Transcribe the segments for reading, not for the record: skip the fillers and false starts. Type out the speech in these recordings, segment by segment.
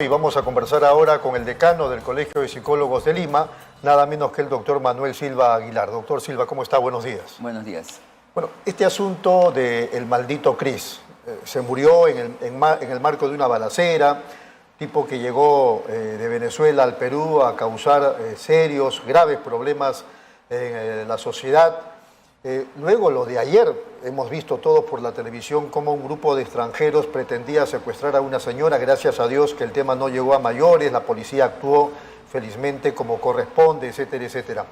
Y vamos a conversar ahora con el decano del Colegio de Psicólogos de Lima, nada menos que el doctor Manuel Silva Aguilar. Doctor Silva, ¿cómo está? Buenos días. Buenos días. Bueno, este asunto del maldito Cris se murió en el marco de una balacera, tipo que llegó de Venezuela al Perú a causar serios, graves problemas en la sociedad. Luego lo de ayer, hemos visto todos por la televisión cómo un grupo de extranjeros pretendía secuestrar a una señora. Gracias a Dios que el tema no llegó a mayores, la policía actuó felizmente como corresponde, etcétera, etcétera.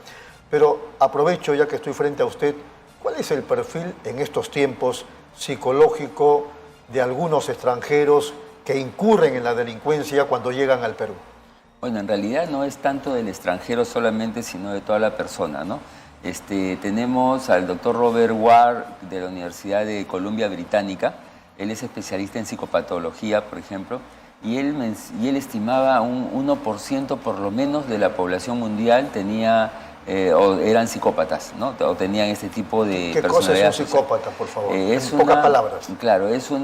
Pero aprovecho ya que estoy frente a usted, ¿cuál es el perfil en estos tiempos psicológico de algunos extranjeros que incurren en la delincuencia cuando llegan al Perú? Bueno, en realidad no es tanto del extranjero solamente, sino de toda la persona, ¿no? Tenemos al doctor Robert Ward de la Universidad de Columbia Británica. Él es especialista en psicopatología, por ejemplo, y él estimaba un 1% por lo menos de la población mundial tenía o eran psicópatas, ¿no? O tenían este tipo de ¿Qué cosa es un psicópata, por favor? En pocas palabras. Claro, es un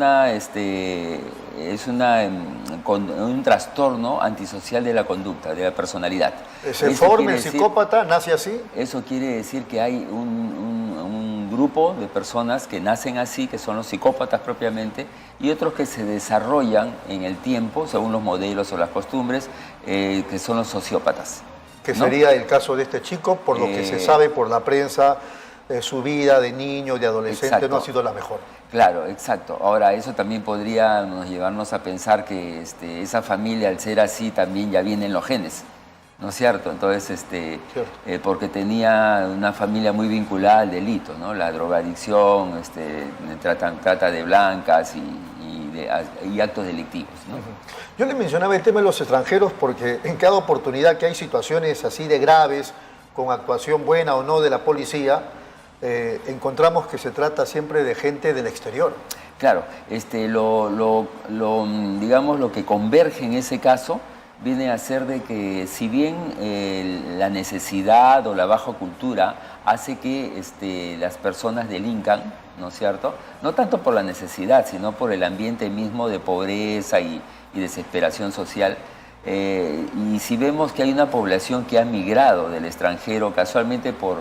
trastorno antisocial de la conducta, de la personalidad. ¿Se forma el psicópata? ¿Nace así? Eso quiere decir que hay un grupo de personas que nacen así, que son los psicópatas propiamente, y otros que se desarrollan en el tiempo, según los modelos o las costumbres, que son los sociópatas. Que sería el caso de este chico, por lo que se sabe por la prensa, su vida de niño, de adolescente, no ha sido la mejor. Claro, exacto. Ahora, eso también podría llevarnos a pensar que esa familia, al ser así, también ya vienen los genes, ¿no es cierto? Entonces, porque tenía una familia muy vinculada al delito, ¿no? La drogadicción, trata de blancas y actos delictivos, ¿no? Yo le mencionaba el tema de los extranjeros porque en cada oportunidad que hay situaciones así de graves, con actuación buena o no de la policía, encontramos que se trata siempre de gente del exterior. Claro, digamos, lo que converge en ese caso viene a ser de que si bien la necesidad o la baja cultura hace que las personas delincan, ¿no es cierto? No tanto por la necesidad, sino por el ambiente mismo de pobreza y desesperación social. Y si vemos que hay una población que ha migrado del extranjero casualmente por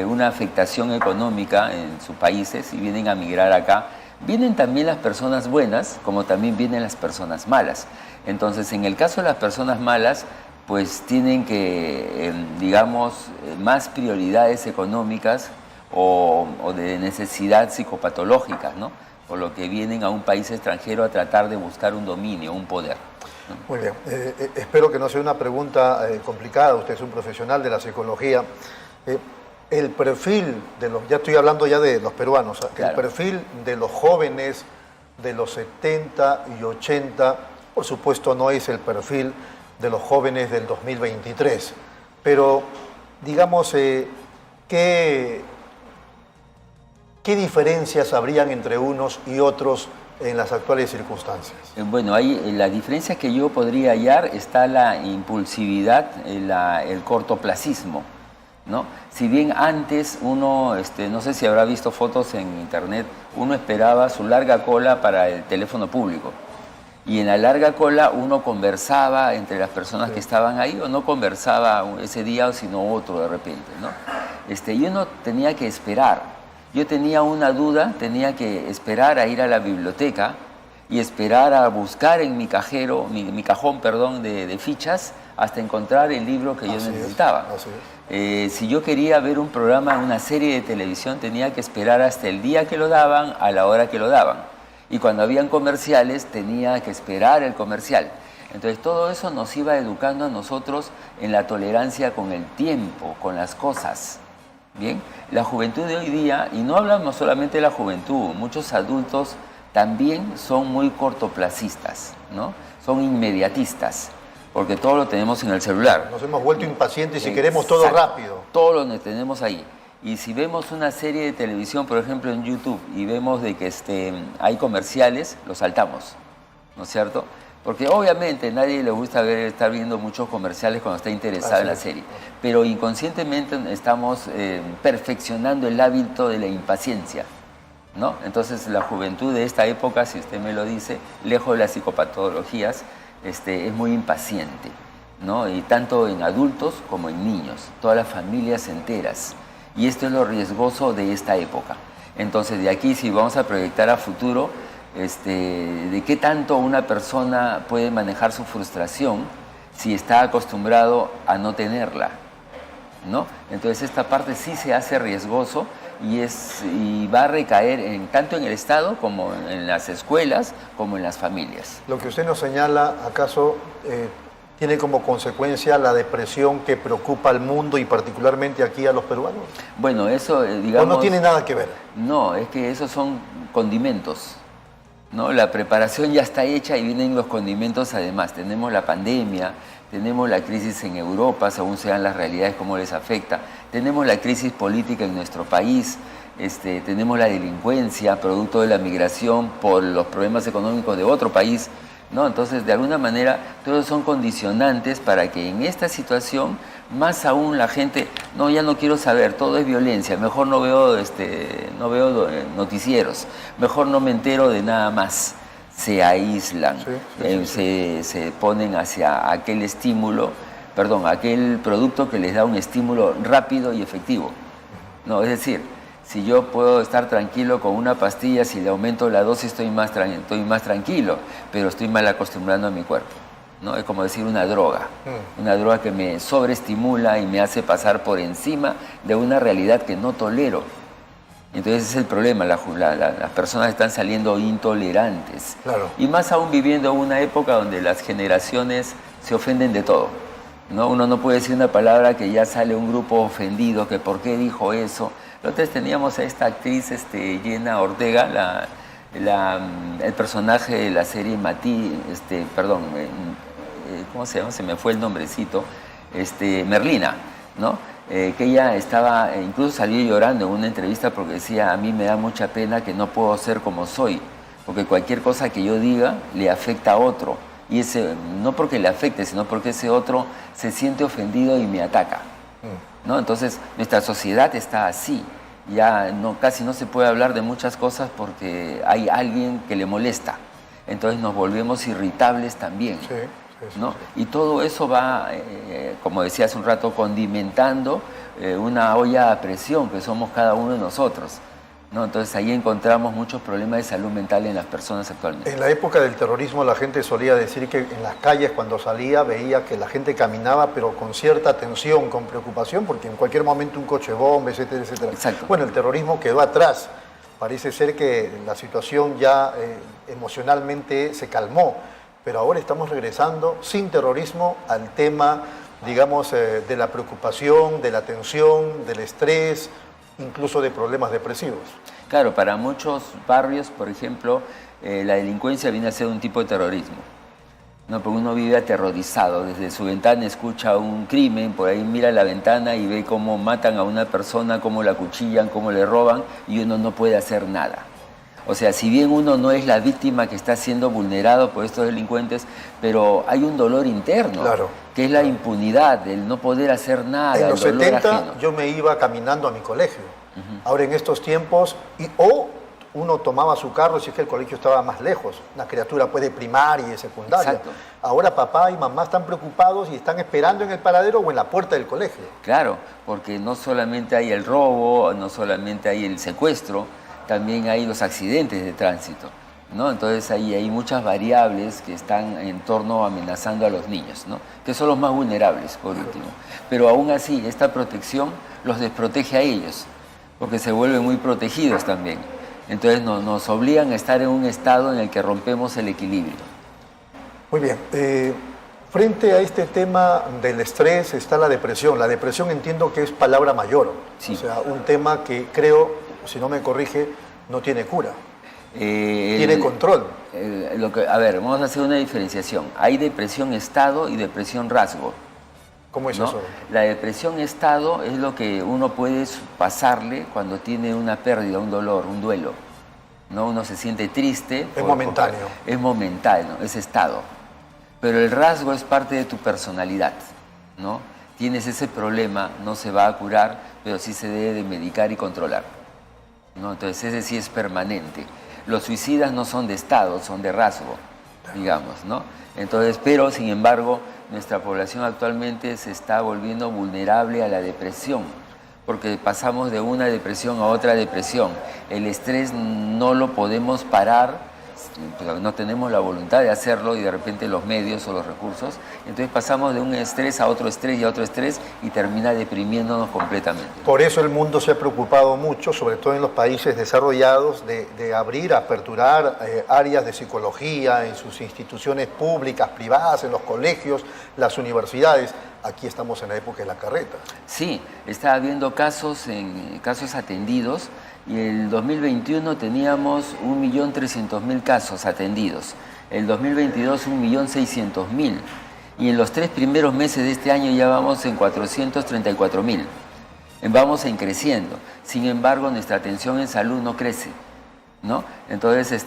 una afectación económica en sus países y vienen a migrar acá, vienen también las personas buenas como también vienen las personas malas. Entonces, en el caso de las personas malas, pues tienen que, digamos, más prioridades económicas o de necesidad psicopatológica, ¿no? Por lo que vienen a un país extranjero a tratar de buscar un dominio, un poder, ¿no? Muy bien. Espero que no sea una pregunta complicada. Usted es un profesional de la psicología. El perfil de los, ya estoy hablando ya de los peruanos, claro. El perfil de los jóvenes de los 70 y 80, por supuesto no es el perfil de los jóvenes del 2023, pero digamos, ¿qué diferencias habrían entre unos y otros en las actuales circunstancias? Bueno, ahí la diferencia que yo podría hallar está la impulsividad, el cortoplacismo, ¿no? Si bien antes uno, no sé si habrá visto fotos en internet, uno esperaba su larga cola para el teléfono público. Y en la larga cola uno conversaba entre las personas que estaban ahí o no conversaba ese día o sino otro de repente, ¿no? Y uno tenía que esperar. Yo tenía una duda, tenía que esperar a ir a la biblioteca y esperar a buscar en mi cajero, mi cajón, perdón, de fichas hasta encontrar el libro que yo necesitaba. Si yo quería ver un programa, una serie de televisión, tenía que esperar hasta el día que lo daban, a la hora que lo daban. Y cuando habían comerciales, tenía que esperar el comercial. Entonces, todo eso nos iba educando a nosotros en la tolerancia con el tiempo, con las cosas. Bien, la juventud de hoy día, y no hablamos solamente de la juventud, muchos adultos también son muy cortoplacistas, ¿no? Son inmediatistas, porque todo lo tenemos en el celular. Nos hemos vuelto impacientes y queremos todo rápido. Todo lo tenemos ahí. Y si vemos una serie de televisión, por ejemplo en YouTube, y vemos de que hay comerciales, los saltamos, ¿no es cierto? Porque obviamente a nadie le gusta estar viendo muchos comerciales cuando está interesado en la serie. Pero inconscientemente estamos perfeccionando el hábito de la impaciencia, ¿no? Entonces la juventud de esta época, si usted me lo dice, lejos de las psicopatologías, es muy impaciente, ¿no? Y tanto en adultos como en niños, todas las familias enteras. Y esto es lo riesgoso de esta época. Entonces, de aquí, si vamos a proyectar a futuro, de qué tanto una persona puede manejar su frustración si está acostumbrado a no tenerla, ¿no? Entonces, esta parte sí se hace riesgoso y va a recaer tanto en el Estado como en las escuelas, como en las familias. Lo que usted nos señala, ¿acaso tiene como consecuencia la depresión que preocupa al mundo y particularmente aquí a los peruanos? Bueno, eso, digamos... ¿O no tiene nada que ver? No, es que esos son condimentos, ¿no? La preparación ya está hecha y vienen los condimentos además. Tenemos la pandemia, tenemos la crisis en Europa, según sean las realidades, cómo les afecta. Tenemos la crisis política en nuestro país, tenemos la delincuencia, producto de la migración por los problemas económicos de otro país, ¿no? Entonces, de alguna manera, todos son condicionantes para que en esta situación, más aún la gente, no, ya no quiero saber, todo es violencia, mejor no veo, noticieros, mejor no me entero de nada más. Se aíslan, se ponen hacia aquel estímulo, aquel producto que les da un estímulo rápido y efectivo. No, es decir, si yo puedo estar tranquilo con una pastilla, si le aumento la dosis estoy más tranquilo, pero estoy mal acostumbrando a mi cuerpo, ¿no? Es como decir una droga que me sobreestimula y me hace pasar por encima de una realidad que no tolero. Entonces ese es el problema, las personas están saliendo intolerantes. Claro. Y más aún viviendo una época donde las generaciones se ofenden de todo, ¿no? Uno no puede decir una palabra que ya sale un grupo ofendido, que por qué dijo eso. Nosotros teníamos a esta actriz, Jenna Ortega, el personaje de la serie ¿cómo se llama? Se me fue el nombrecito, Merlina, ¿no? Que ella estaba, incluso salió llorando en una entrevista porque decía, a mí me da mucha pena que no puedo ser como soy, porque cualquier cosa que yo diga le afecta a otro, y no porque le afecte, sino porque ese otro se siente ofendido y me ataca, ¿no? Entonces, nuestra sociedad está así, ya casi no se puede hablar de muchas cosas porque hay alguien que le molesta, entonces nos volvemos irritables también. Sí. ¿No? Y todo eso va, como decía hace un rato, condimentando una olla a presión que somos cada uno de nosotros, ¿no? Entonces ahí encontramos muchos problemas de salud mental en las personas actualmente. En la época del terrorismo la gente solía decir que en las calles cuando salía veía que la gente caminaba pero con cierta tensión, con preocupación, porque en cualquier momento un coche bomba, etcétera, etcétera. Exacto. Bueno, el terrorismo quedó atrás. Parece ser que la situación ya emocionalmente se calmó. Pero ahora estamos regresando sin terrorismo al tema, digamos, de la preocupación, de la tensión, del estrés, incluso de problemas depresivos. Claro, para muchos barrios, por ejemplo, la delincuencia viene a ser un tipo de terrorismo, ¿no? Porque uno vive aterrorizado, desde su ventana escucha un crimen, por ahí mira la ventana y ve cómo matan a una persona, cómo la acuchillan, cómo le roban, y uno no puede hacer nada. O sea, si bien uno no es la víctima que está siendo vulnerado por estos delincuentes, pero hay un dolor interno, claro, que es la impunidad, el no poder hacer nada. En los el dolor 70 ajeno. Yo me iba caminando a mi colegio. Ahora en estos tiempos, o uno tomaba su carro si es que el colegio estaba más lejos, una criatura pues de primaria y de secundaria. Exacto. Ahora papá y mamá están preocupados y están esperando en el paradero o en la puerta del colegio. Claro, porque no solamente hay el robo, no solamente hay el secuestro, también hay los accidentes de tránsito, ¿no? Entonces ahí hay muchas variables que están en torno amenazando a los niños, ¿no? Que son los más vulnerables, por último. Pero aún así, esta protección los desprotege a ellos, porque se vuelven muy protegidos también. Entonces nos obligan a estar en un estado en el que rompemos el equilibrio. Muy bien. Frente a este tema del estrés está la depresión. La depresión entiendo que es palabra mayor. Sí. O sea, un tema que creo, si no me corrige, no tiene cura. Tiene control. A ver, vamos a hacer una diferenciación. Hay depresión estado y depresión rasgo. ¿Cómo es ¿no? eso? La depresión estado es lo que uno puede pasarle cuando tiene una pérdida, un dolor, un duelo, ¿no? Uno se siente triste. Es momentáneo. Es momentáneo, es estado. Pero el rasgo es parte de tu personalidad, ¿no? Tienes ese problema, no se va a curar, pero sí se debe de medicar y controlar, ¿no? Entonces ese sí es permanente. Los suicidas no son de estado, son de rasgo, digamos, ¿no? Entonces, pero sin embargo, nuestra población actualmente se está volviendo vulnerable a la depresión, porque pasamos de una depresión a otra depresión. El estrés no lo podemos parar, no tenemos la voluntad de hacerlo y de repente los medios o los recursos, entonces pasamos de un estrés a otro estrés y a otro estrés y termina deprimiéndonos completamente. Por eso el mundo se ha preocupado mucho, sobre todo en los países desarrollados, de abrir, aperturar áreas de psicología en sus instituciones públicas, privadas, en los colegios, las universidades. Aquí estamos en la época de la carreta. Sí, está habiendo casos atendidos. Y el 2021 teníamos 1.300.000 casos atendidos, el 2022 1.600.000 y en los 3 primeros meses de este año ya vamos en 434.000. Vamos en creciendo. Sin embargo, nuestra atención en salud no crece, ¿no? Entonces,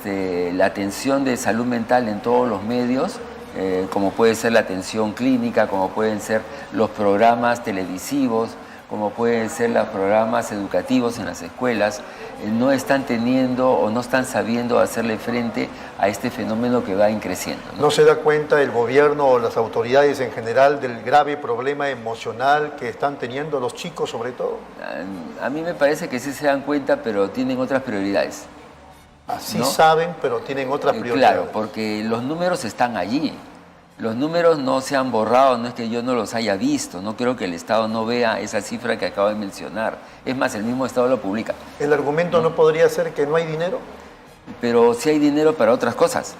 la atención de salud mental en todos los medios, como puede ser la atención clínica, como pueden ser los programas televisivos, como pueden ser los programas educativos en las escuelas, no están teniendo o no están sabiendo hacerle frente a este fenómeno que va creciendo, ¿no? ¿No se da cuenta el gobierno o las autoridades en general del grave problema emocional que están teniendo los chicos sobre todo? A mí me parece que sí se dan cuenta, pero tienen otras prioridades. Así, ¿no? saben, pero tienen otras prioridades. Claro, porque los números están allí. Los números no se han borrado, no es que yo no los haya visto, no creo que el Estado no vea esa cifra que acabo de mencionar. Es más, el mismo Estado lo publica. ¿El argumento no podría ser que no hay dinero? Pero sí hay dinero para otras cosas,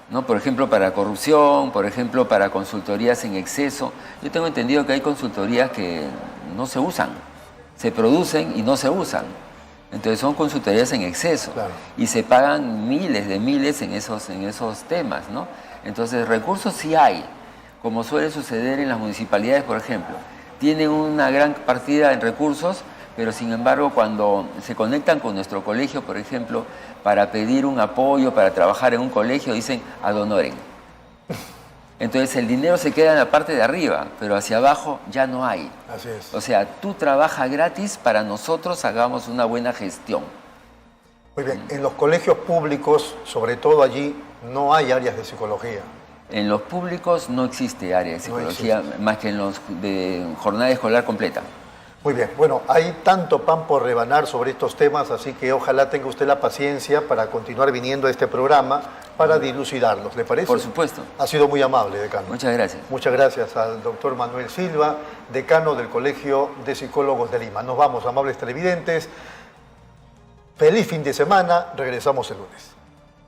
¿no? Por ejemplo, para corrupción, por ejemplo, para consultorías en exceso. Yo tengo entendido que hay consultorías que no se usan, se producen y no se usan. Entonces son consultorías en exceso, claro. Y se pagan miles en esos temas, ¿no? Entonces recursos sí hay, como suele suceder en las municipalidades, por ejemplo. Tienen una gran partida en recursos, pero sin embargo cuando se conectan con nuestro colegio, por ejemplo, para pedir un apoyo, para trabajar en un colegio, dicen ad honorem. Entonces el dinero se queda en la parte de arriba, pero hacia abajo ya no hay. Así es. O sea, tú trabajas gratis para nosotros hagamos una buena gestión. Muy bien, en los colegios públicos, sobre todo allí, no hay áreas de psicología. En los públicos no existe área de psicología, más que en los de jornada escolar completa. Muy bien, bueno, hay tanto pan por rebanar sobre estos temas, así que ojalá tenga usted la paciencia para continuar viniendo a este programa para dilucidarlos, ¿le parece? Por supuesto. Ha sido muy amable, decano. Muchas gracias. Muchas gracias al doctor Manuel Silva, decano del Colegio de Psicólogos de Lima. Nos vamos, amables televidentes. Feliz fin de semana, regresamos el lunes.